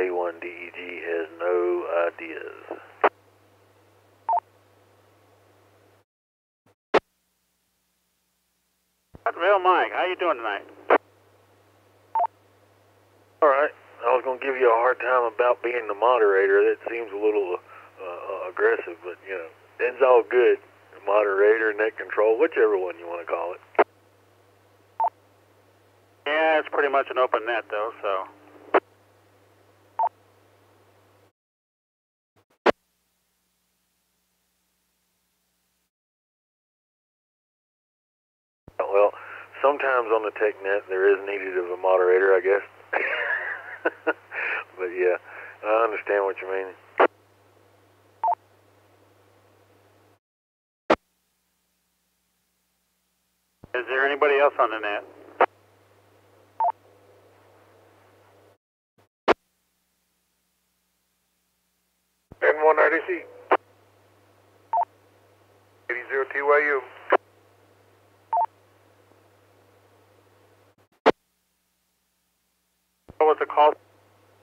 A1DEG has no ideas. Well, Mike, how you doing tonight? All right. I was going to give you a hard time about being the moderator. That seems a little aggressive, but, you know, it's all good. Moderator, net control, whichever one you want to call it. Yeah, it's pretty much an open net, though, so. Well, sometimes on the tech net there is needed of a moderator, I guess. But yeah, I understand what you mean. Is there anybody else on the net? N1 RDC. 80 TYU. What was the call?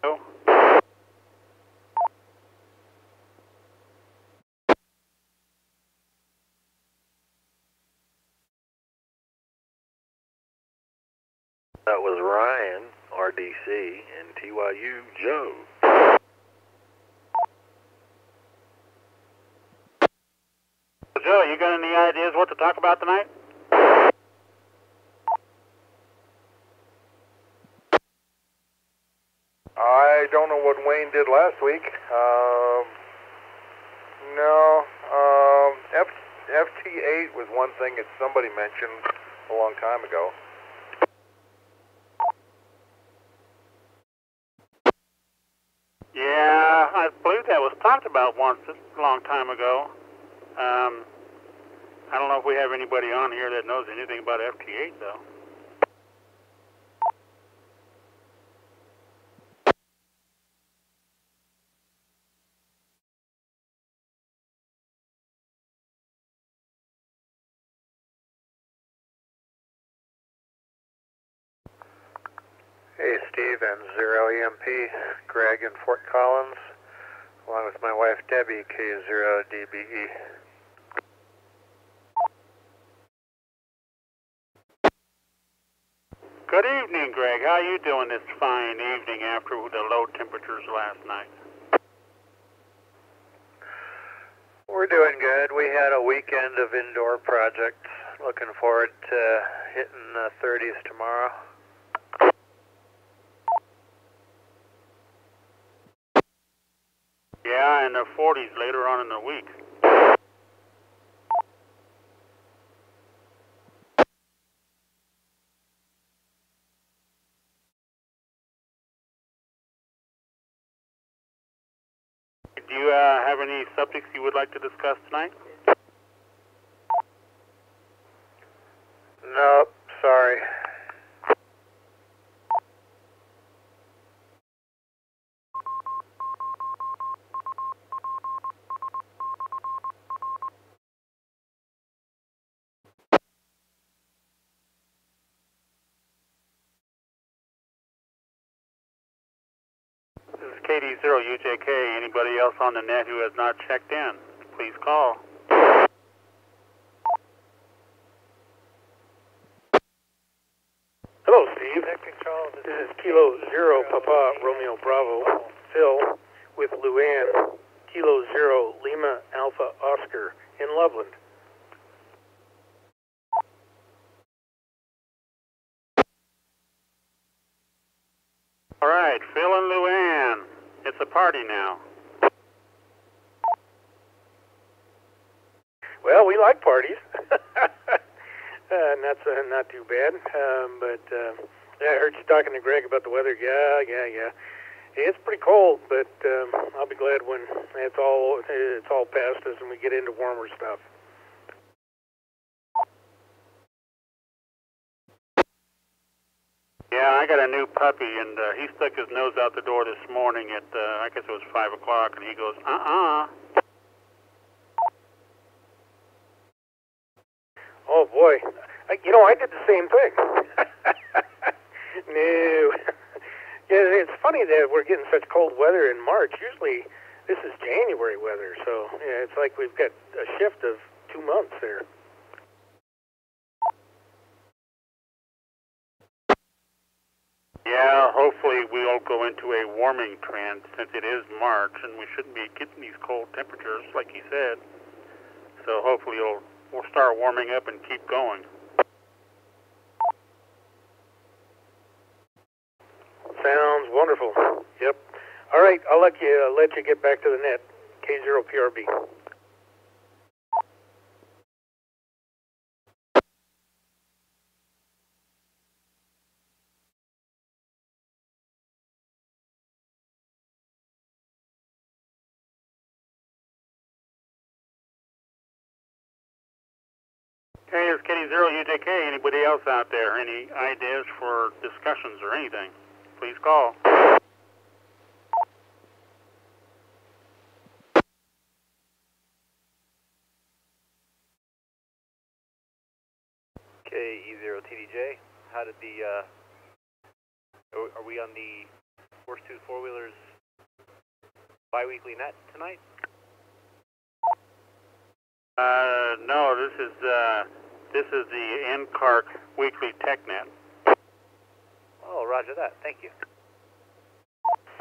No? That was Ryan, RDC, and TYU, Joe. Joe, you got any ideas what to talk about tonight? I don't know what Wayne did last week. No. FT8 was one thing that somebody mentioned a long time ago. Yeah, I believe that was talked about once a long time ago. I don't know if we have anybody on here that knows anything about FT8, though. Hey, Steve, N0EMP, Greg in Fort Collins, along with my wife Debbie, K0DBE. Good evening, Greg. How are you doing this fine evening after the low temperatures last night? We're doing good. We had a weekend of indoor projects. Looking forward to hitting the 30s tomorrow. Yeah, and the 40s later on in the week. Do you have any subjects you would like to discuss tonight? Nope, sorry. This is KD0UJK. Anybody else on the net who has not checked in, please call. Hello, Steve. This is Kilo Zero Papa Romeo Bravo Phil with Luann, Kilo Zero Lima Alpha Oscar in Loveland. All right, Phil and Luann, it's a party now. Well, we like parties. Not too bad. Yeah, I heard you talking to Greg about the weather. Yeah. It's pretty cold, but I'll be glad when it's all past us and we get into warmer stuff. Yeah, I got a new puppy, and he stuck his nose out the door this morning at, I guess it was 5 o'clock, and he goes, Oh, boy. I did the same thing. No. Yeah, it's funny that we're getting such cold weather in March. Usually this is January weather, so yeah, it's like we've got a shift of 2 months there. Yeah, hopefully we'll go into a warming trend since it is March and we shouldn't be getting these cold temperatures like he said. So hopefully we'll start warming up and keep going. Sounds wonderful. Yep. All right, I'll let you get back to the net. K0PRB. Okay, it's K0UJK. Anybody else out there? Any ideas for discussions or anything? Please call. KE0TDJ, how did are we on the Horsetooth four-wheelers bi-weekly net tonight? No, this is the NCARC weekly tech net. Oh, roger that, thank you.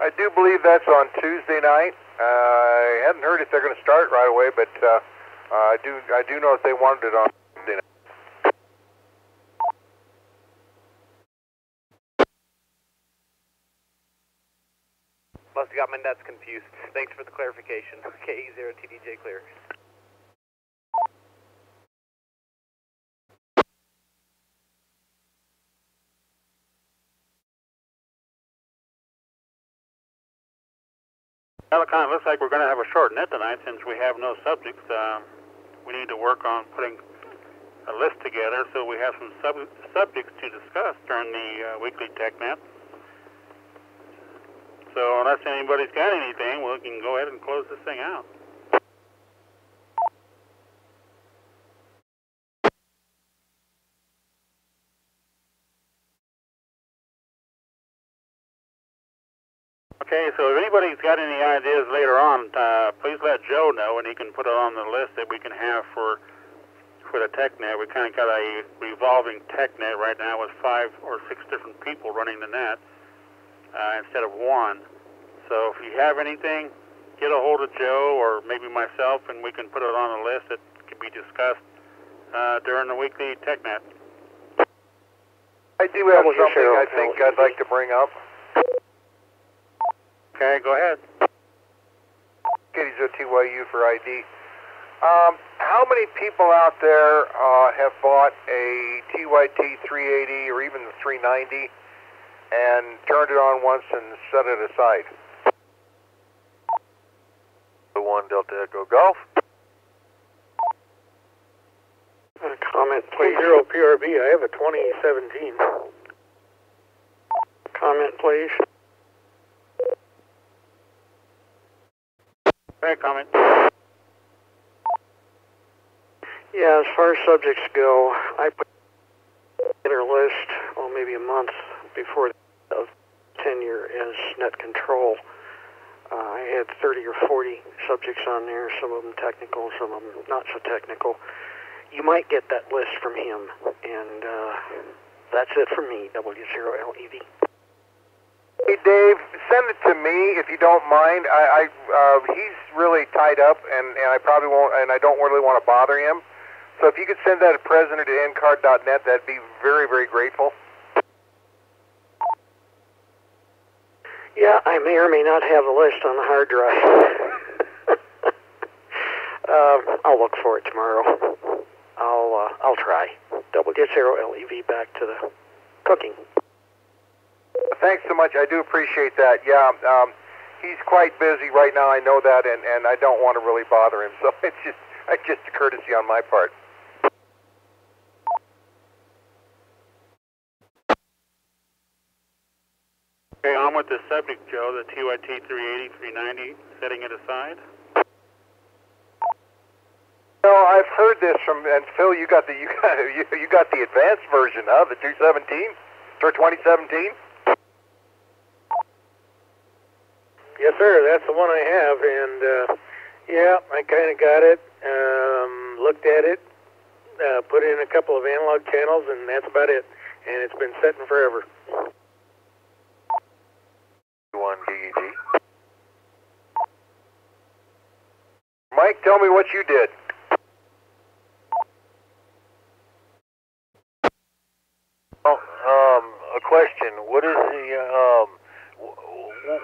I do believe that's on Tuesday night. I hadn't heard if they're going to start right away, but I do know if they wanted it on Tuesday night. Must have got my nets confused. Thanks for the clarification. KE0TDJ clear. Well, it kind of looks like we're going to have a short net tonight since we have no subjects. We need to work on putting a list together so we have some subjects to discuss during the weekly tech net. So unless anybody's got anything, we can go ahead and close this thing out. Okay, so if anybody's got any ideas later on, please let Joe know and he can put it on the list that we can have for the TechNet. We kind of got a revolving TechNet right now with 5 or 6 different people running the net instead of one. So if you have anything, get a hold of Joe or maybe myself and we can put it on the list that can be discussed during the weekly TechNet. I do have something I think I'd like to bring up. Okay, go ahead. KD0TYU for ID. How many people out there have bought a TYT 380 or even the 390 and turned it on once and set it aside? The 1 Delta Echo Golf. Comment, please. K0PRB, I have a 2017. Comment, please. Comment. Yeah, as far as subjects go, I put in our list, well, maybe a month before the tenure as net control. I had 30 or 40 subjects on there, some of them technical, some of them not so technical. You might get that list from him, and that's it from me, W0LEV. Hey Dave, send it to me if you don't mind. He's really tied up, and I probably won't, and I don't really want to bother him. So if you could send that to president@ncard.net, that'd be very, very grateful. Yeah, I may or may not have the list on the hard drive. I'll look for it tomorrow. I'll try. W0LEV back to the cooking. Thanks so much. I do appreciate that. Yeah, he's quite busy right now. I know that, and I don't want to really bother him. So it's just a courtesy on my part. Okay, on with the subject, Joe, the TYT 380, 390, setting it aside. Well, I've heard this from, and Phil, you got the advanced version of the 217 for 2017. Yes, sir. That's the one I have, and yeah, I kind of got it. Looked at it, put in a couple of analog channels, and that's about it. And it's been setting forever. 1 DEG. Mike, tell me what you did. A question. What is the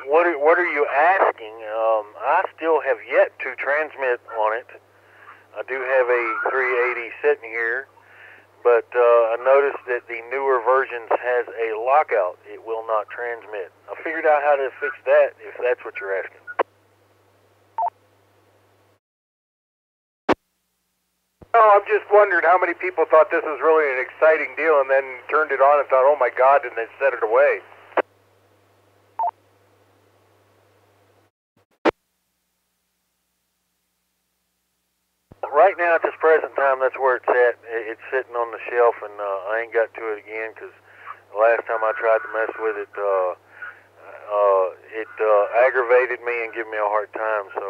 what are you asking? I still have yet to transmit on it. I do have a 380 sitting here, but I noticed that the newer versions has a lockout. It will not transmit. I figured out how to fix that, if that's what you're asking. No, I'm just wondering how many people thought this was really an exciting deal and then turned it on and thought, oh my God, and then set it away. Right now, at this present time, that's where it's at. It's sitting on the shelf, and I ain't got to it again because the last time I tried to mess with it, it aggravated me and gave me a hard time. So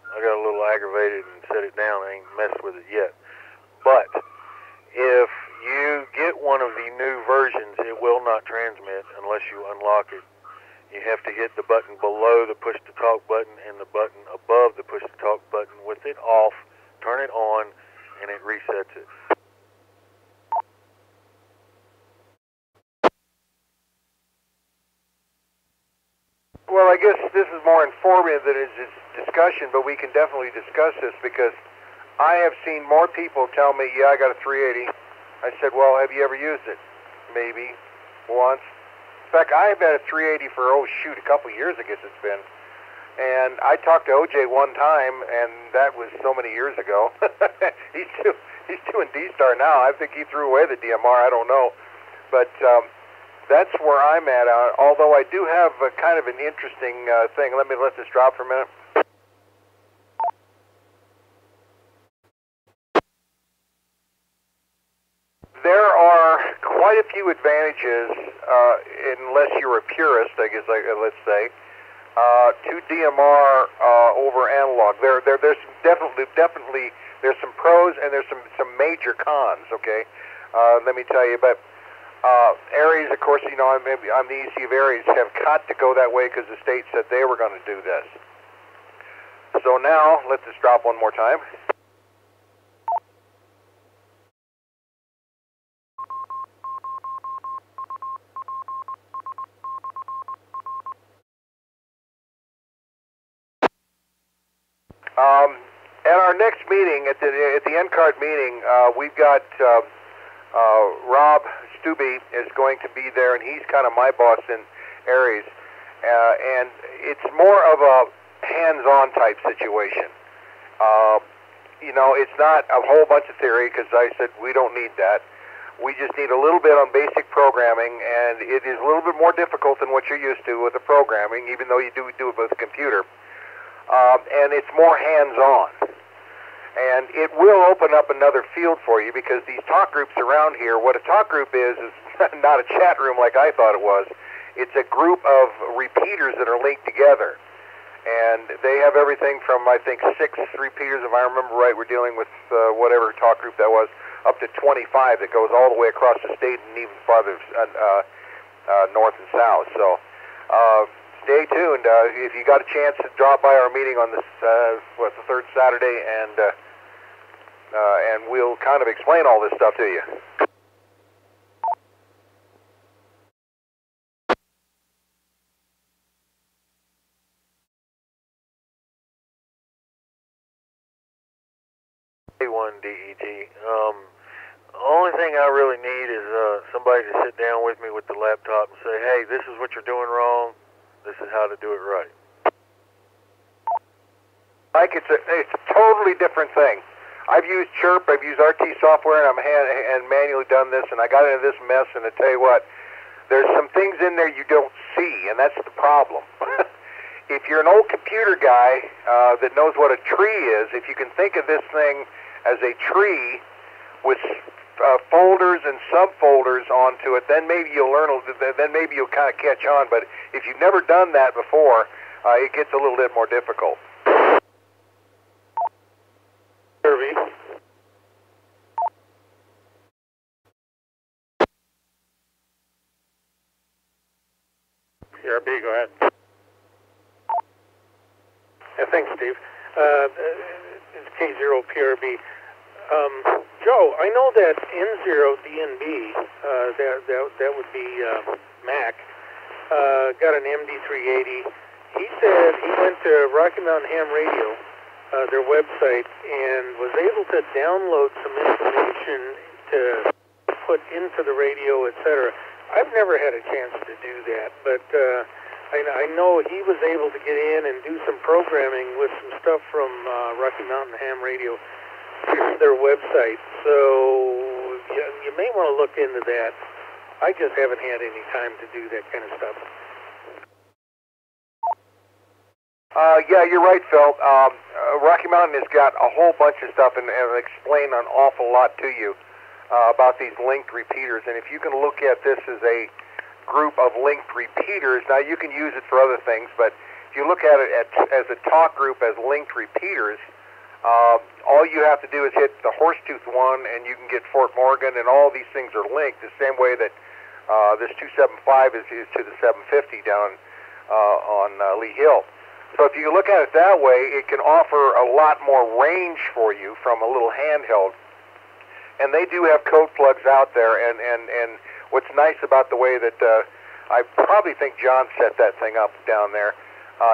I got a little aggravated and set it down. I ain't messed with it yet. But if you get one of the new versions, it will not transmit unless you unlock it. You have to hit the button below the push-to-talk button and the button above the push-to-talk button with it off. Turn it on, and it resets it. Well, I guess this is more informative than it is discussion, but we can definitely discuss this because I have seen more people tell me, yeah, I got a 380. I said, well, have you ever used it? Maybe once. In fact, I have had a 380 for, a couple years, I guess it's been. And I talked to OJ one time, and that was so many years ago. he's doing D-Star now. I think he threw away the DMR. I don't know. But that's where I'm at. Although I do have a kind of an interesting thing. Let this drop for a minute. There are quite a few advantages, unless you're a purist, I guess, let's say, to DMR over analog. There's definitely there's some pros and there's some major cons. Okay, let me tell you. But Aries, of course, you know, I'm the EC of Aries, have got to go that way because the state said they were going to do this. So now let this drop one more time. At our next meeting, at the NCARC meeting, we've got Rob Stubbe is going to be there, and he's kind of my boss in Aries, and it's more of a hands-on type situation. You know, it's not a whole bunch of theory because I said we don't need that. We just need a little bit on basic programming, and it is a little bit more difficult than what you're used to with the programming, even though you do it with a computer. And it's more hands-on. And it will open up another field for you because these talk groups around here, what a talk group is not a chat room like I thought it was. It's a group of repeaters that are linked together. And they have everything from, I think, 6 repeaters, if I remember right. We're dealing with whatever talk group that was, up to 25 that goes all the way across the state and even farther north and south. So stay tuned. If you got a chance to drop by our meeting on this, the third Saturday, and we'll kind of explain all this stuff to you. A1 DEG. Only thing I really need is somebody to sit down with me with the laptop and say, hey, this is what you're doing wrong. This is how to do it right. Mike, it's a totally different thing. I've used Chirp, I've used RT software, and I'm manually done this, and I got into this mess, and I tell you what, there's some things in there you don't see, and that's the problem. If you're an old computer guy that knows what a tree is, if you can think of this thing as a tree with folders and subfolders onto it, then maybe you'll learn. Then maybe you'll kind of catch on. But if you've never done that before, it gets a little bit more difficult. Kirby. PRB, go ahead. Yeah, thanks, Steve. It's K0 PRB. Joe, I know that N0 DNB, that would be Mac, got an MD380. He said he went to Rocky Mountain Ham Radio, their website, and was able to download some information to put into the radio, etc. I've never had a chance to do that, but I know he was able to get in and do some programming with some stuff from Rocky Mountain Ham Radio, their website. So you may want to look into that. I just haven't had any time to do that kind of stuff. Yeah, you're right, Phil. Rocky Mountain has got a whole bunch of stuff and explain an awful lot to you about these linked repeaters. And if you can look at this as a group of linked repeaters, now you can use it for other things, but if you look at it as a talk group as linked repeaters, all you have to do is hit the Horsetooth one, and you can get Fort Morgan, and all these things are linked the same way that this 275 is to the 750 down on Lee Hill. So if you look at it that way, it can offer a lot more range for you from a little handheld. And they do have code plugs out there, and what's nice about the way that I probably think John set that thing up down there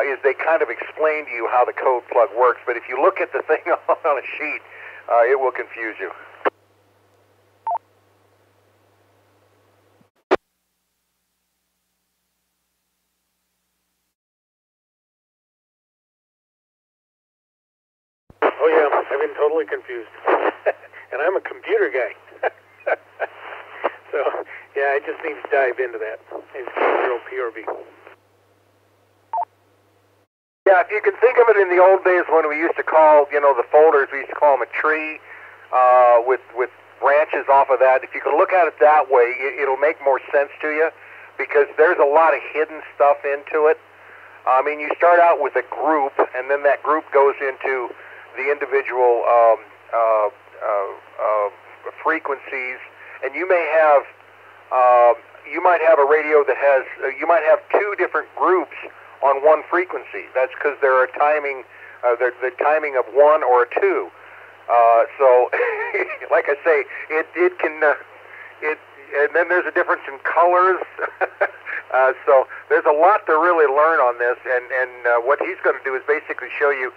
is they kind of explain to you how the code plug works. But if you look at the thing on a sheet, it will confuse you. Oh yeah, I've been totally confused. And I'm a computer guy. So, yeah, I just need to dive into that. It's K0 PRB. Yeah, if you can think of it in the old days when we used to call, the folders, we used to call them a tree with branches off of that. If you can look at it that way, it'll make more sense to you because there's a lot of hidden stuff into it. I mean, you start out with a group, and then that group goes into the individual frequencies, and you might have a radio that has, you might have two different groups on one frequency. That's because there are timing, the timing of one or a two. So, like I say, it can, and then there's a difference in colors. So there's a lot to really learn on this, and what he's going to do is basically show you,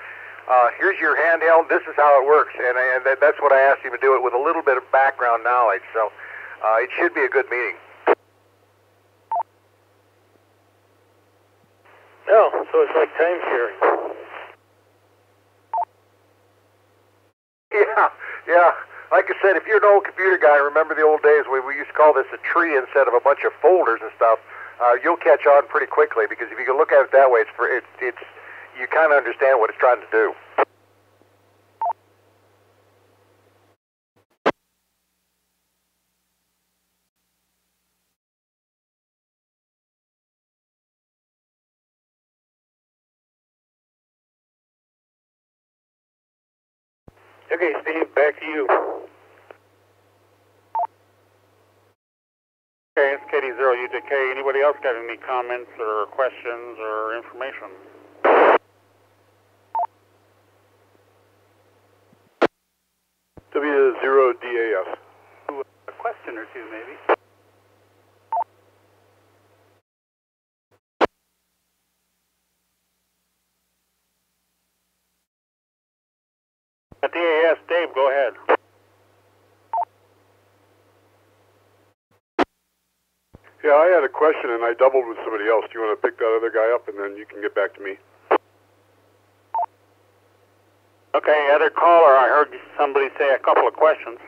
here's your handheld, this is how it works, and that's what I asked him to do it with a little bit of background knowledge. So it should be a good meeting. Oh, so it's like time sharing. Yeah. Like I said, if you're an old computer guy, remember the old days when we used to call this a tree instead of a bunch of folders and stuff, you'll catch on pretty quickly, because if you can look at it that way, it's you kind of understand what it's trying to do. Okay, Steve, back to you. Okay, it's KD0UJK. Anybody else got any comments or questions or information? W0DAF. A question or two, maybe. At DAS, Dave, go ahead. Yeah, I had a question and I doubled with somebody else. Do you want to pick that other guy up and then you can get back to me? Okay, other caller, I heard somebody say a couple of questions.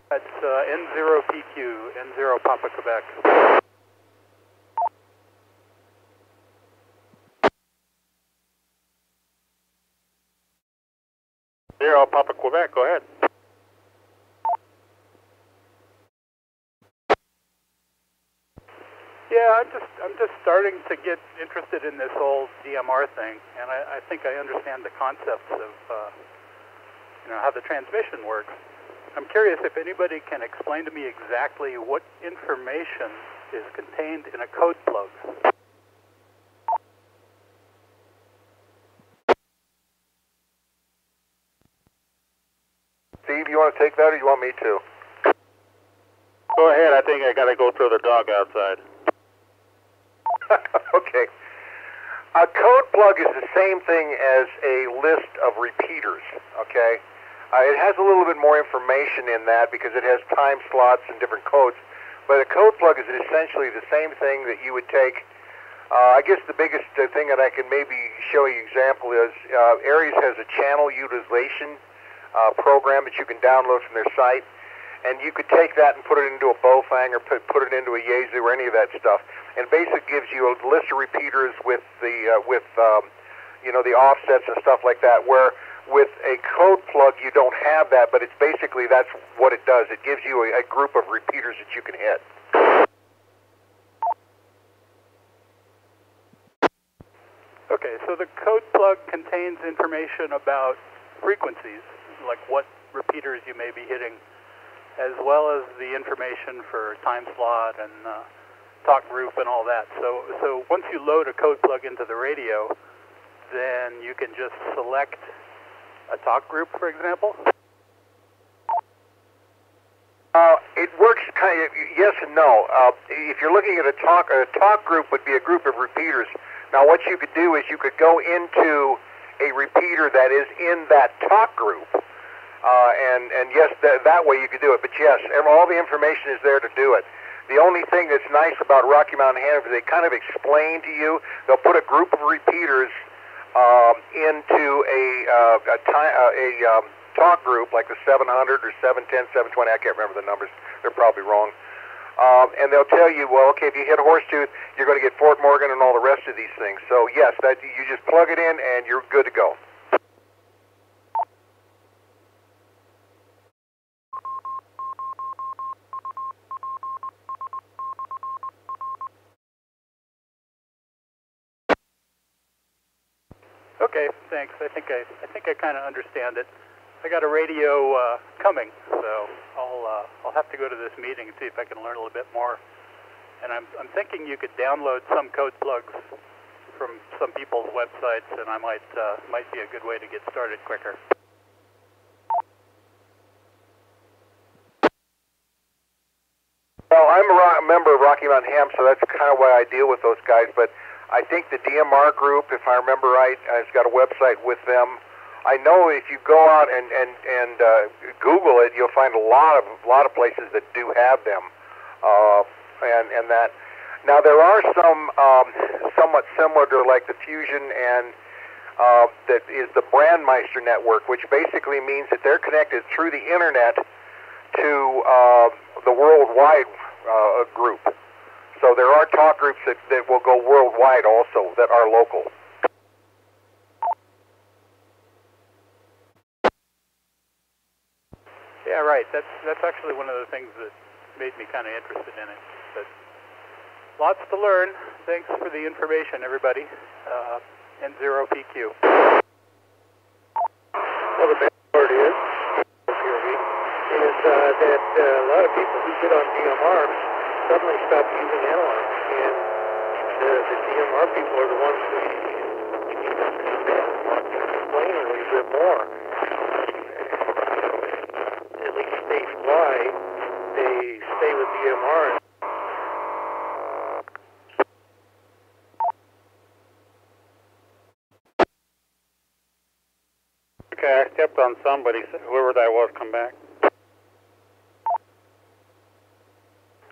That's N0PQ, N0 Papa Quebec. Zero Papa Quebec, go ahead. Yeah, I'm just starting to get interested in this whole DMR thing, and I think I understand the concepts of how the transmission works. I'm curious if anybody can explain to me exactly what information is contained in a code plug. Steve, you want to take that, or you want me to? Go ahead. I think I got to go throw the dog outside. Okay. A code plug is the same thing as a list of repeaters, okay? It has a little bit more information in that because it has time slots and different codes, but a code plug is essentially the same thing that you would take. I guess the biggest thing that I can maybe show you an example is Aries has a channel utilization program that you can download from their site, and you could take that and put it into a Bofang or put it into a Yaesu or any of that stuff, and basically gives you a list of repeaters with the the offsets and stuff like that. Where with a code plug you don't have that, but it's basically that's what it does. It gives you a group of repeaters that you can hit. Okay, so the code plug contains information about frequencies, like what repeaters you may be hitting, as well as the information for time slot and talk group and all that. So once you load a code plug into the radio, then you can just select a talk group, for example? It works kind of yes and no. If you're looking at a talk group would be a group of repeaters. Now what you could do is you could go into a repeater that is in that talk group. And yes, that way you could do it. But yes, all the information is there to do it. The only thing that's nice about Rocky Mountain Ham is they kind of explain to you. They'll put a group of repeaters into a talk group like the 700 or 710, 720. I can't remember the numbers. They're probably wrong. And they'll tell you, well, okay, if you hit Horsetooth, you're going to get Fort Morgan and all the rest of these things. So yes, you just plug it in and you're good to go. Okay, thanks. I think I kind of understand it. I got a radio coming, so I'll have to go to this meeting and see if I can learn a little bit more. And I'm thinking you could download some code plugs from some people's websites, and I might be a good way to get started quicker. Well, I'm a member of Rocky Mountain Ham, so that's kind of why I deal with those guys. But I think the DMR group, if I remember right, has got a website with them. I know if you go out and Google it, you'll find a lot of places that do have them, and that. Now there are some somewhat similar to like the Fusion and that is the Brandmeister network, which basically means that they're connected through the internet to the worldwide group. So there are talk groups that will go worldwide also that are local. Yeah, right. That's actually one of the things that made me kind of interested in it. But lots to learn. Thanks for the information, everybody. N0PQ. Well, the bad part is that a lot of people who get on DMR suddenly stop using analog, and the DMR people are the ones who need to explain a little bit more, at least state why they stay with DMR. Okay, I stepped on somebody. Whoever that was, come back.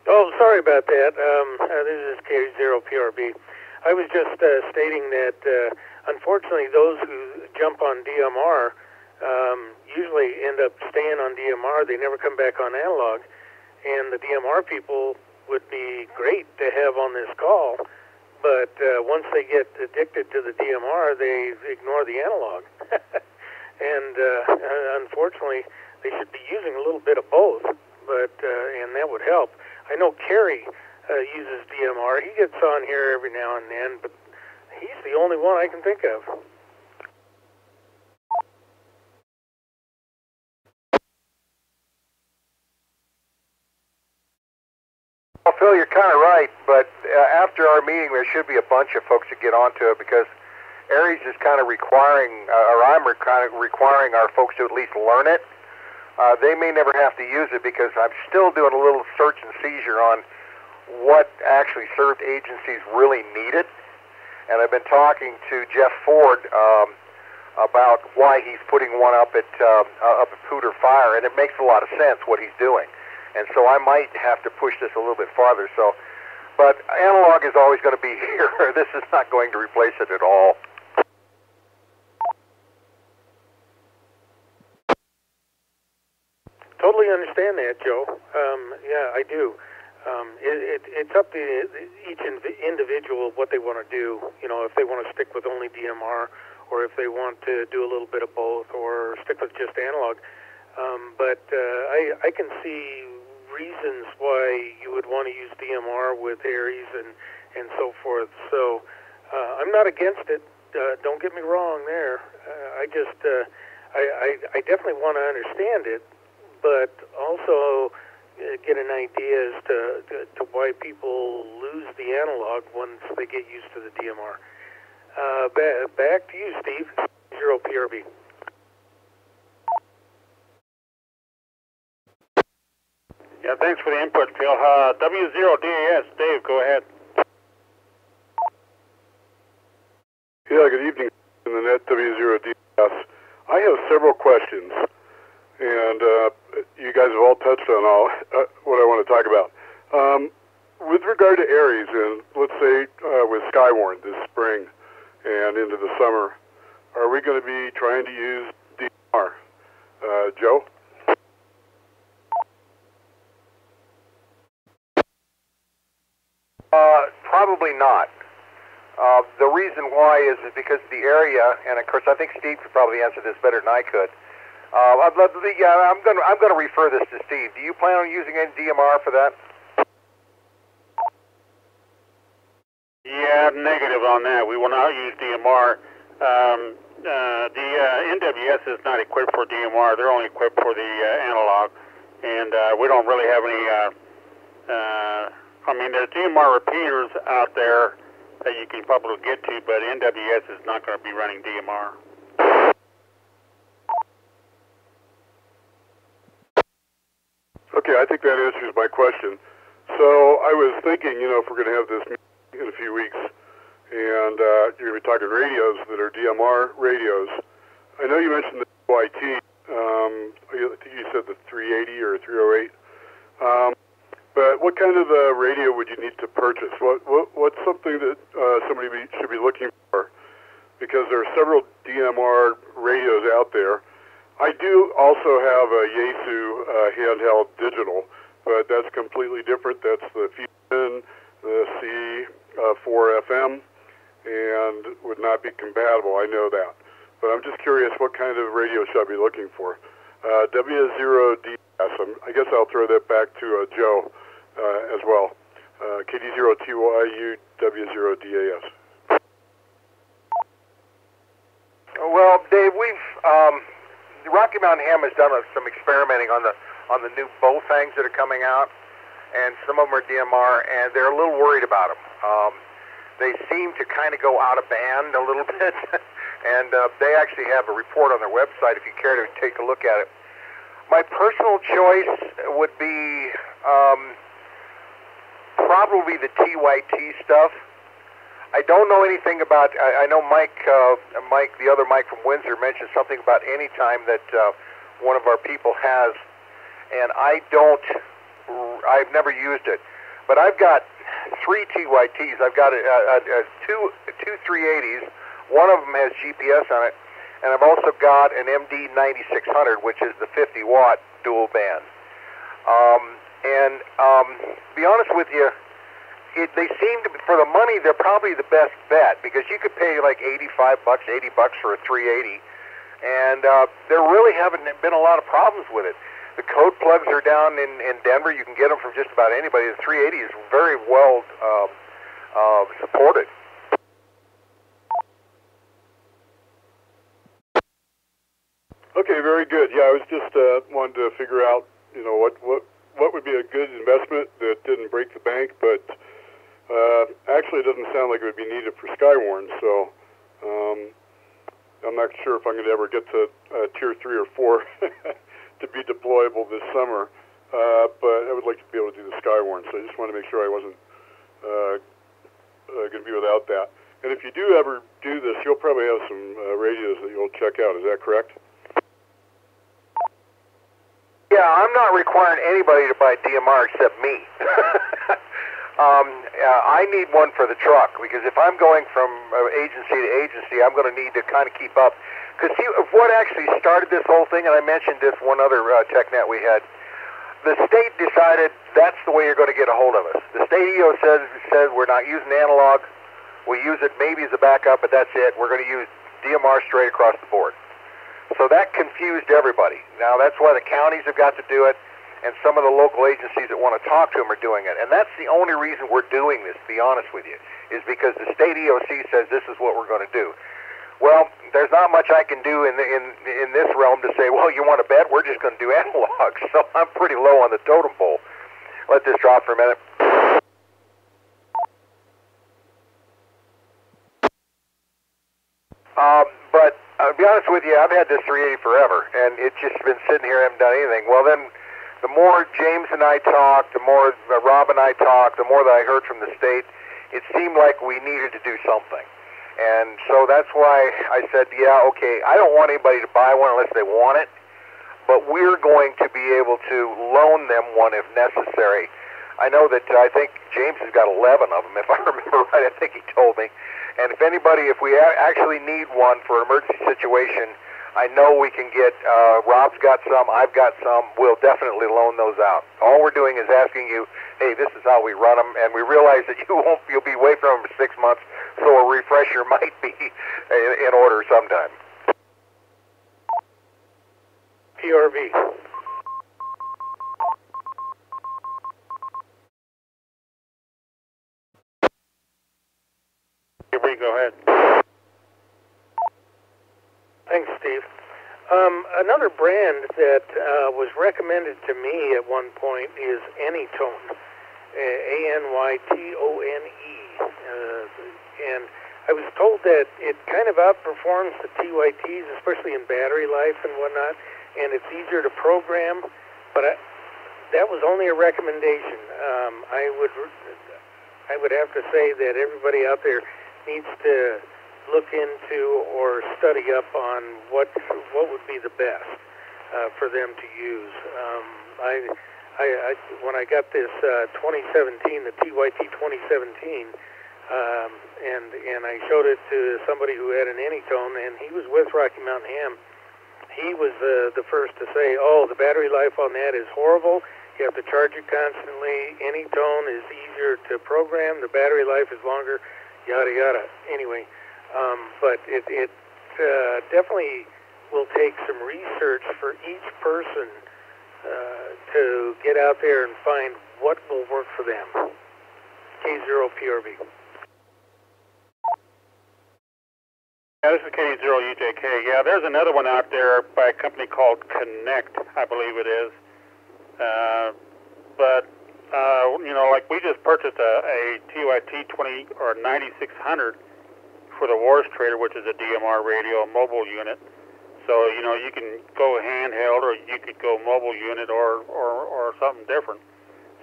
Oh, sorry about that. This is K0PRB. I was just stating that, unfortunately, those who jump on DMR usually end up staying on DMR. They never come back on analog. And the DMR people would be great to have on this call, but once they get addicted to the DMR, they ignore the analog. And unfortunately, they should be using a little bit of both, but and that would help. I know Carrie uses DMR. He gets on here every now and then, but he's the only one I can think of. Well, Phil, you're kind of right, but after our meeting, there should be a bunch of folks that get onto it because Aries is kind of requiring, or I'm kind of requiring our folks to at least learn it. They may never have to use it because I'm still doing a little search and seizure on what actually served agencies really need it. And I've been talking to Jeff Ford about why he's putting one up at Pooter Fire, and it makes a lot of sense what he's doing. And so I might have to push this a little bit farther. So, but analog is always going to be here. This is not going to replace it at all. Totally understand that, Joe. Yeah, I do. It's up to each individual what they want to do. You know, if they want to stick with only DMR, or if they want to do a little bit of both, or stick with just analog. But I can see reasons why you would want to use DMR with Aries and so forth. So I'm not against it. Don't get me wrong there. I I definitely want to understand it, but also get an idea as to why people lose the analog once they get used to the DMR. Back to you, Steve. 0 PRB. Yeah, thanks for the input, Phil. W0DAS, Dave, go ahead. Yeah, good evening, in the net W0DAS. I have several questions, and you guys have all touched on all what I want to talk about. With regard to Aries, and let's say with Skywarn this spring and into the summer, are we going to be trying to use DMR? Joe? Probably not. The reason why is because the area, and of course I think Steve could probably answer this better than I could. I'm going to refer this to Steve. Do you plan on using any DMR for that? Yeah, negative on that. We will not use DMR. The NWS is not equipped for DMR. They're only equipped for the analog, and we don't really have any. I mean, there's DMR repeaters out there that you can probably get to, but NWS is not going to be running DMR. Okay, I think that answers my question. So I was thinking, you know, if we're going to have this meeting in a few weeks, and you're going to be talking radios that are DMR radios. I know you mentioned the YT. I think you said the 380 or 308. But what kind of radio would you need to purchase? What's something that somebody should be looking for? Because there are several DMR radios out there. I do also have a Yaesu handheld digital, but that's completely different. That's the Fusion, the C4FM, and would not be compatible. I know that. But I'm just curious, what kind of radio should I be looking for? W0DS, I guess I'll throw that back to Joe as well. KD0TYU W0DAS. Well, Dave, we've Rocky Mountain Ham has done some experimenting on the new Bowfangs that are coming out, and some of them are DMR, and they're a little worried about them. They seem to kind of go out of band a little bit, and they actually have a report on their website if you care to take a look at it. My personal choice would be probably the TYT stuff. I don't know anything about. I know Mike, the other Mike from Windsor, mentioned something about any time that one of our people has, and I've never used it, but I've got 3 TYTs. I've got two 380s. One of them has GPS on it, and I've also got an MD 9600, which is the 50-watt dual band. Be honest with you, they seem to, for the money, they're probably the best bet, because you could pay like $85, $80 for a 380, and there really haven't been a lot of problems with it. The code plugs are down in Denver. You can get them from just about anybody. The 380 is very well supported. Okay, very good. Yeah, I was just wanted to figure out, what would be a good investment that didn't break the bank, but actually it doesn't sound like it would be needed for Skywarn, so I'm not sure if I'm going to ever get to Tier 3 or 4 to be deployable this summer, but I would like to be able to do the Skywarn, so I just want to make sure I wasn't going to be without that. And if you do ever do this, you'll probably have some radios that you'll check out. Is that correct? Yeah, I'm not requiring anybody to buy DMR except me. I need one for the truck, because if I'm going from agency to agency, I'm going to need to kind of keep up. Because what actually started this whole thing, and I mentioned this one other TechNet we had, the state decided that's the way you're going to get a hold of us. The state EO says we're not using analog. We use it maybe as a backup, but that's it. We're going to use DMR straight across the board. So that confused everybody. Now, that's why the counties have got to do it, and some of the local agencies that want to talk to them are doing it. And that's the only reason we're doing this, to be honest with you, is because the state EOC says this is what we're going to do. Well, there's not much I can do in this realm to say, well, you want to bet? We're just going to do analog. So I'm pretty low on the totem pole. Let this drop for a minute. But I'll be honest with you, I've had this 380 forever, and it's just been sitting here, I haven't done anything. Well, then, the more James and I talked, the more Rob and I talked, the more that I heard from the state, it seemed like we needed to do something. And so that's why I said, yeah, okay, I don't want anybody to buy one unless they want it, but we're going to be able to loan them one if necessary. I know that I think James has got 11 of them, if I remember right. I think he told me. And if anybody, if we actually need one for an emergency situation, I know we can get, Rob's got some, I've got some, we'll definitely loan those out. All we're doing is asking you, hey, this is how we run them, and we realize that you'll be away from them for 6 months, so a refresher might be in order sometime. PRV. Go ahead. Thanks, Steve. Another brand that was recommended to me at one point is Anytone, A-N-Y-T-O-N-E. And I was told that it kind of outperforms the TYTs, especially in battery life and whatnot, and it's easier to program, but that was only a recommendation. I would have to say that everybody out there needs to look into or study up on what would be the best for them to use. When I got this 2017, the TYT 2017, and I showed it to somebody who had an Anytone, and he was with Rocky Mountain Ham. He was the first to say, oh, the battery life on that is horrible. You have to charge it constantly. Anytone is easier to program. The battery life is longer. Yada yada. Anyway, but it definitely will take some research for each person to get out there and find what will work for them. K0PRV. Yeah, this is K0UJK. Yeah, there's another one out there by a company called Connect, I believe it is. But like we just purchased a TYT 20 or 9600 for the Wars Trader, which is a DMR radio mobile unit. So, you can go handheld, or you could go mobile unit, or something different.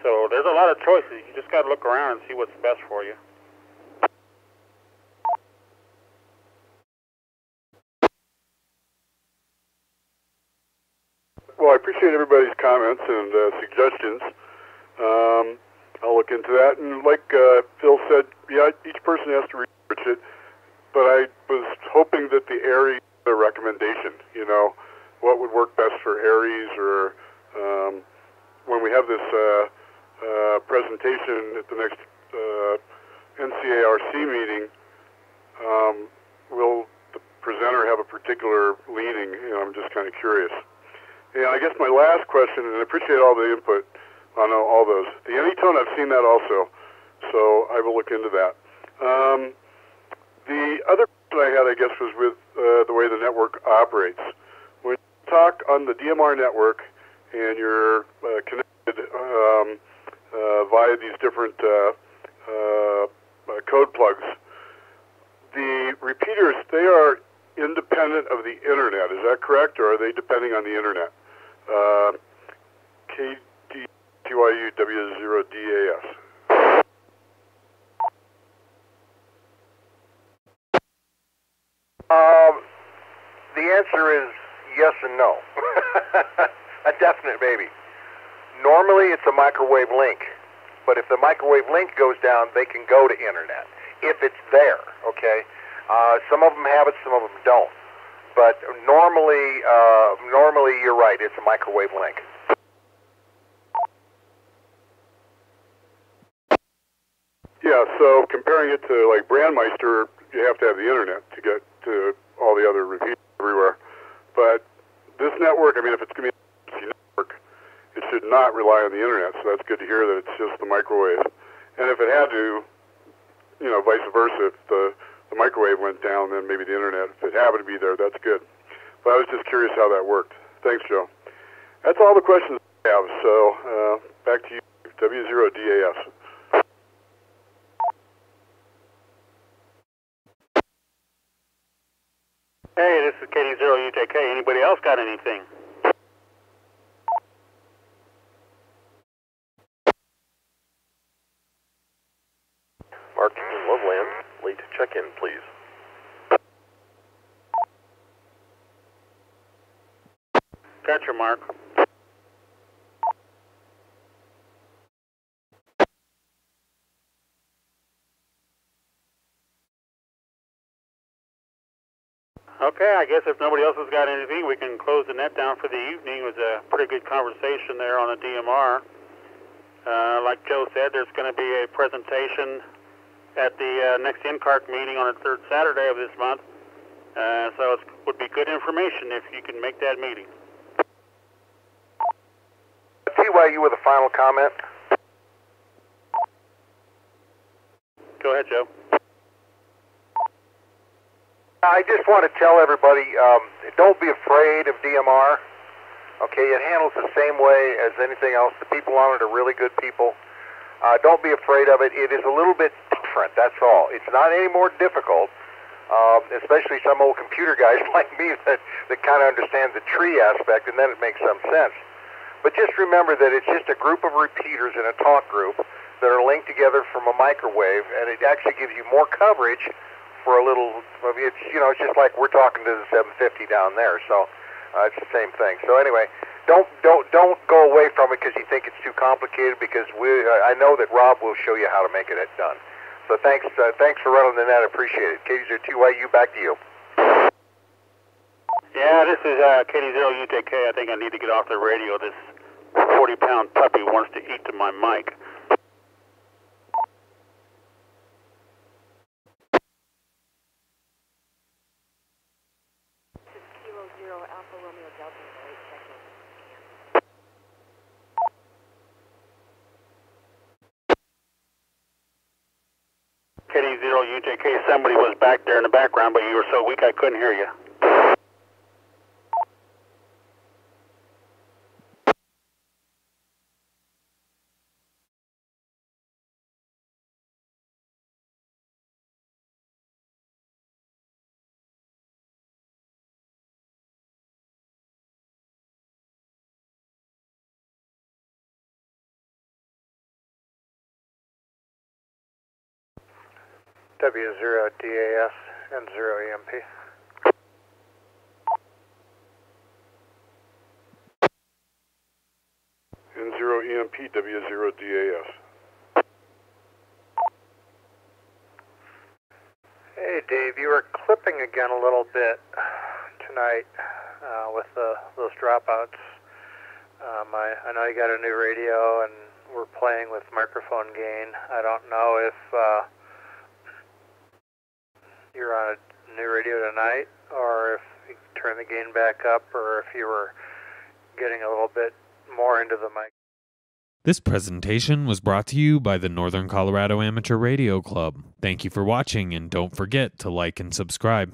So there's a lot of choices. You just got to look around and see what's best for you. Well, I appreciate everybody's comments and suggestions. I'll look into that. And like Phil said, yeah, each person has to research it. But I was hoping that the Aries recommendation, what would work best for Aries, or when we have this presentation at the next NCARC meeting, will the presenter have a particular leaning? I'm just kind of curious. And I guess my last question, and I appreciate all the input on all those. The Anytone, I've seen that also, so I will look into that. The other question I had, I guess, was with the way the network operates. When you talk on the DMR network and you're connected via these different code plugs, the repeaters, they are independent of the internet. Is that correct, or are they depending on the internet? KDTYUW0DAS. The answer is yes and no. A definite maybe. Normally it's a microwave link, but if the microwave link goes down, they can go to internet if it's there. Okay. Some of them have it, some of them don't. But normally you're right. It's a microwave link. Yeah. So comparing it to like Brandmeister, you have to have the internet to get to all the other repeaters everywhere. But this network, I mean, if it's going to be a network, it should not rely on the internet. So that's good to hear that it's just the microwave. And if it had to, vice versa, if the microwave went down, then maybe the internet, if it happened to be there, that's good. But I was just curious how that worked. Thanks, Joe. That's all the questions I have. So back to you, W0DAS. Hey, this is KD0UJK. Anybody else got anything? Mark in Loveland, late check-in, please. Gotcha, Mark. Okay, I guess if nobody else has got anything, we can close the net down for the evening. It was a pretty good conversation there on the DMR. Like Joe said, there's going to be a presentation at the next NCARC meeting on the third Saturday of this month. So it would be good information if you can make that meeting. TYU with a final comment. Go ahead, Joe. I just want to tell everybody, don't be afraid of DMR. Okay, it handles the same way as anything else. The people on it are really good people. Don't be afraid of it. It is a little bit different, that's all. It's not any more difficult, especially some old computer guys like me that kind of understand the tree aspect, and then it makes some sense. But just remember that it's just a group of repeaters in a talk group that are linked together from a microwave, and it actually gives you more coverage for a little. It's it's just like we're talking to the 750 down there, so it's the same thing. So anyway, don't go away from it because you think it's too complicated. Because I know that Rob will show you how to make it done. So thanks for running the net. I appreciate it. KD02YU, back to you. Yeah, this is KD0UJK. I think I need to get off the radio. This 40-pound puppy wants to eat to my mic. This is Kilo Zero Alpha Romeo Delta. Late check-in. KD0UJK, somebody was back there in the background, but you were so weak I couldn't hear you. W0DAS and 0EMP. N0EMP, W0DAS. Hey Dave, you were clipping again a little bit tonight with those dropouts. I know you got a new radio and we're playing with microphone gain. I don't know if you're on a new radio tonight or if you turn the gain back up or if you were getting a little bit more into the mic. This presentation was brought to you by the Northern Colorado Amateur Radio Club. Thank you for watching, and don't forget to like and subscribe.